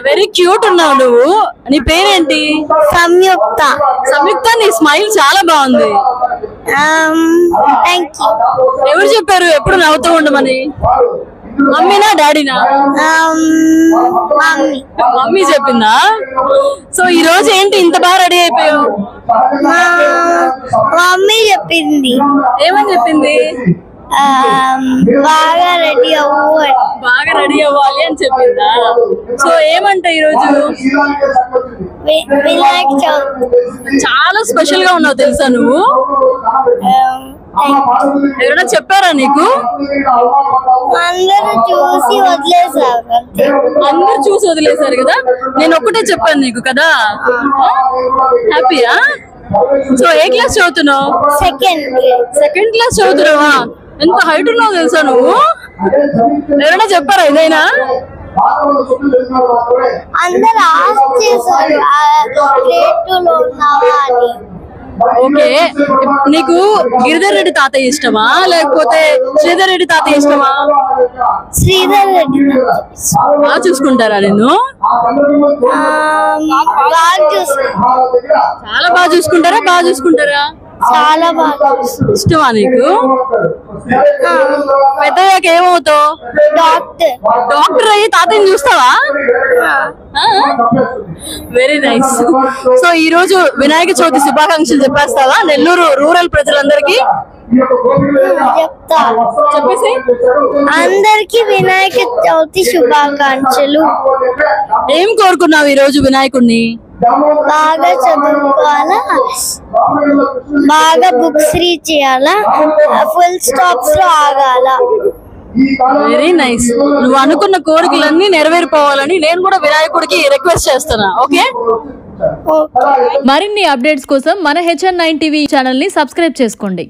Very cute ఉన్నావు నువ్వు. నీ పేరేంటి? సంయుక్త. సంయుక్త, నీ స్మైల్ చాలా బాగుంది. Thank you. ఎవరు చెప్పారు ఎప్పుడు నవ్వుతూ ఉండమని? మమ్మీనా డాడీనా? మమ్మీ. మమ్మీ చెప్పిందా? సో ఈ రోజు ఏంటి ఇంత బాగా రెడీ అయిపోయావు? మమ్మీ చెప్పింది. ఏమని చెప్పింది? బాగా రెడీ అవ్వు. బాగా రెడీ అవ్వాలి అని చెప్పిందా? సో ఏమంట ఈరోజు? వినాయక చవితి. చాలా స్పెషల్ గా ఉన్నావు తెలుసా నువ్వు? ఎవరైనా చెప్పారా నీకు? అందరూ చూసి వదిలేసారు. అందరు చూసి వదిలేసారు కదా. నేను ఒక్కటే చెప్పాను నీకు కదా. హ్యాపీయా? సో ఏ క్లాస్ చదువుతున్నావు? సెకండ్ క్లాస్ చదువుతున్నావా? ఎంత హైట్ ఉన్నావు తెలుసా నువ్వు? ఎవరైనా చెప్పారా ఇదైనా? అందరు ఆస్క్ చేశారు ఓకే, నీకు గిరిధర్ రెడ్డి తాతయ్య ఇష్టమా లేకపోతే శ్రీధర్ రెడ్డి తాతయ్య ఇష్టమా? శ్రీధర్ రెడ్డి. బాగా చూసుకుంటారా నిన్ను? చాలా బాగా చూసుకుంటారా? బాగా చూసుకుంటారా? చాలా బాగా. ఇష్టమా నీకు? పెద్దయ్యాక ఏమవుతావు? డాక్టర్. డాక్టర్ అయ్యి తాతయ్యని చూస్తావా? Very nice. సో ఈ రోజు వినాయక చవితి శుభాకాంక్షలు చెప్పేస్తావా నెల్లూరు రూరల్ ప్రజలందరికీ? చెప్తా. చెప్పేసి. అందరికి వినాయక చవితి శుభాకాంక్షలు. ఏం కోరుకున్నావు ఈ రోజు వినాయకుడిని? బాగా చదువుకోవాలా, బాగా బుక్స్ రీడ్ చేయాలా, ఫుల్ స్టాప్స్ లో ఆగాల. Very nice. నువ్వు అనుకున్న కోరికలన్నీ నెరవేరిపోవాలని నేను కూడా వినాయకుడికి రిక్వెస్ట్ చేస్తున్నా. ఓకే. మరిన్ని అప్డేట్స్ కోసం మన HN9 టీవీ ఛానల్ ని సబ్స్క్రైబ్ చేసుకోండి.